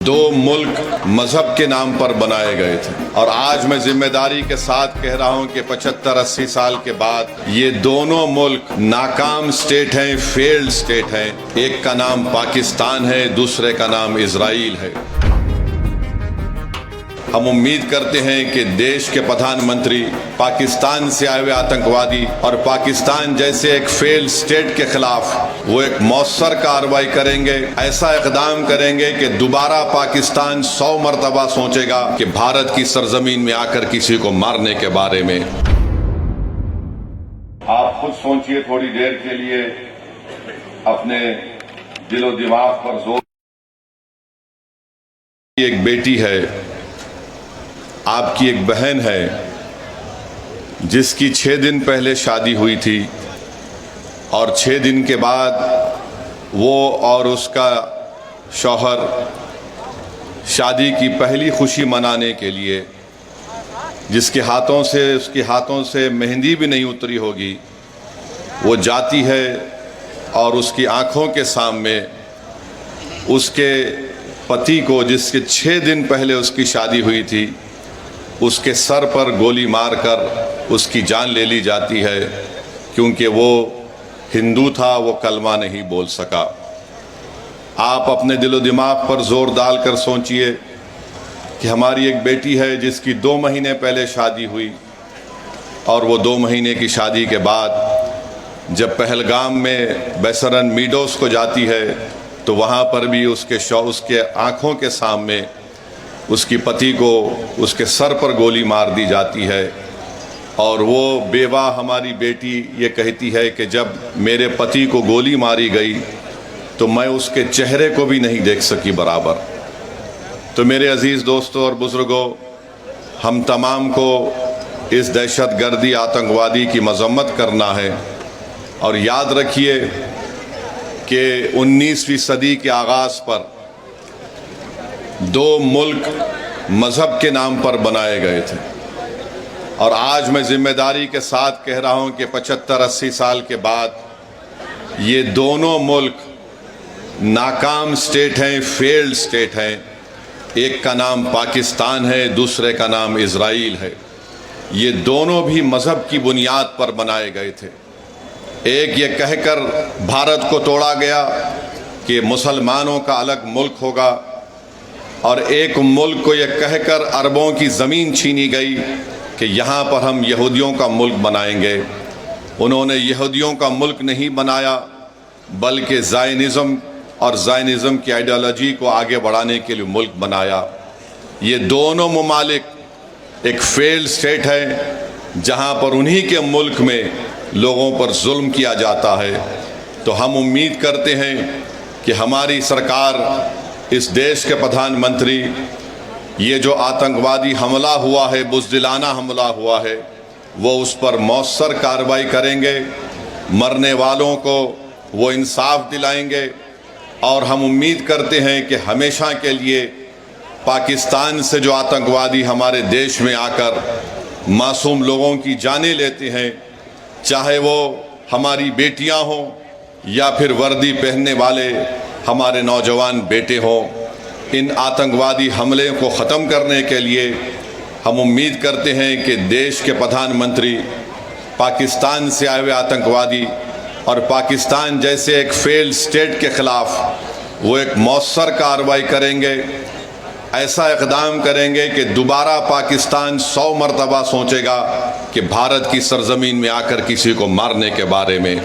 दो मुल्क मजहब के नाम पर बनाए गए थे और आज मैं जिम्मेदारी के साथ कह रहा हूं कि 75-80 साल के बाद ये दोनों मुल्क नाकाम स्टेट हैं, फेल्ड स्टेट हैं। एक का नाम पाकिस्तान है, दूसरे का नाम इजराइल है। हम उम्मीद करते हैं कि देश के प्रधानमंत्री पाकिस्तान से आए हुए आतंकवादी और पाकिस्तान जैसे एक फेल्ड स्टेट के खिलाफ वो एक मौसर कार्रवाई करेंगे, ऐसा इक़दाम करेंगे कि दोबारा पाकिस्तान 100 मरतबा सोचेगा कि भारत की सरजमीन में आकर किसी को मारने के बारे में। आप खुद सोचिए थोड़ी देर के लिए, अपने दिलो दिमाग पर जोर। एक बेटी है, आपकी एक बहन है जिसकी 6 दिन पहले शादी हुई थी और 6 दिन के बाद वो और उसका शौहर शादी की पहली खुशी मनाने के लिए, जिसके उसके हाथों से मेहंदी भी नहीं उतरी होगी, वो जाती है और उसकी आंखों के सामने उसके पति को, जिसके 6 दिन पहले उसकी शादी हुई थी, उसके सर पर गोली मारकर उसकी जान ले ली जाती है क्योंकि वो हिंदू था, वो कलमा नहीं बोल सका। आप अपने दिलो दिमाग पर जोर डालकर सोचिए कि हमारी एक बेटी है जिसकी 2 महीने पहले शादी हुई और वो 2 महीने की शादी के बाद जब पहलगाम में बेसरन मीडोस को जाती है तो वहाँ पर भी उसके आँखों के सामने उसकी पति को उसके सर पर गोली मार दी जाती है। और वो बेवा हमारी बेटी ये कहती है कि जब मेरे पति को गोली मारी गई तो मैं उसके चेहरे को भी नहीं देख सकी बराबर। तो मेरे अजीज़ दोस्तों और बुज़ुर्गों, हम तमाम को इस दहशतगर्दी आतंकवादी की मज़म्मत करना है और याद रखिए कि 19वीं सदी के आगाज़ पर 2 मुल्क मजहब के नाम पर बनाए गए थे और आज मैं जिम्मेदारी के साथ कह रहा हूं कि 75-80 साल के बाद ये दोनों मुल्क नाकाम स्टेट हैं, फेल्ड स्टेट हैं। एक का नाम पाकिस्तान है, दूसरे का नाम इजराइल है। ये दोनों भी मजहब की बुनियाद पर बनाए गए थे। एक ये कहकर भारत को तोड़ा गया कि मुसलमानों का अलग मुल्क होगा और एक मुल्क को यह कहकर अरबों की ज़मीन छीनी गई कि यहाँ पर हम यहूदियों का मुल्क बनाएंगे। उन्होंने यहूदियों का मुल्क नहीं बनाया बल्कि ज़ायनिज़्म की आइडियोलॉजी को आगे बढ़ाने के लिए मुल्क बनाया। ये दोनों ममालिक एक फेल्ड स्टेट है जहाँ पर उन्हीं के मुल्क में लोगों पर जुल्म किया जाता है। तो हम उम्मीद करते हैं कि हमारी सरकार, इस देश के प्रधानमंत्री, ये जो आतंकवादी हमला हुआ है, बुज़दिलाना हमला हुआ है, वो उस पर मौसर कार्रवाई करेंगे, मरने वालों को वो इंसाफ दिलाएंगे। और हम उम्मीद करते हैं कि हमेशा के लिए पाकिस्तान से जो आतंकवादी हमारे देश में आकर मासूम लोगों की जानें लेते हैं, चाहे वो हमारी बेटियां हों या फिर वर्दी पहनने वाले हमारे नौजवान बेटे हों, इन आतंकवादी हमले को ख़त्म करने के लिए हम उम्मीद करते हैं कि देश के प्रधानमंत्री पाकिस्तान से आए हुए आतंकवादी और पाकिस्तान जैसे एक फेल्ड स्टेट के ख़िलाफ़ वो एक मौसर कार्रवाई करेंगे, ऐसा इक़दाम करेंगे कि दोबारा पाकिस्तान 100 मरतबा सोचेगा कि भारत की सरजमीन में आकर किसी को मारने के बारे में।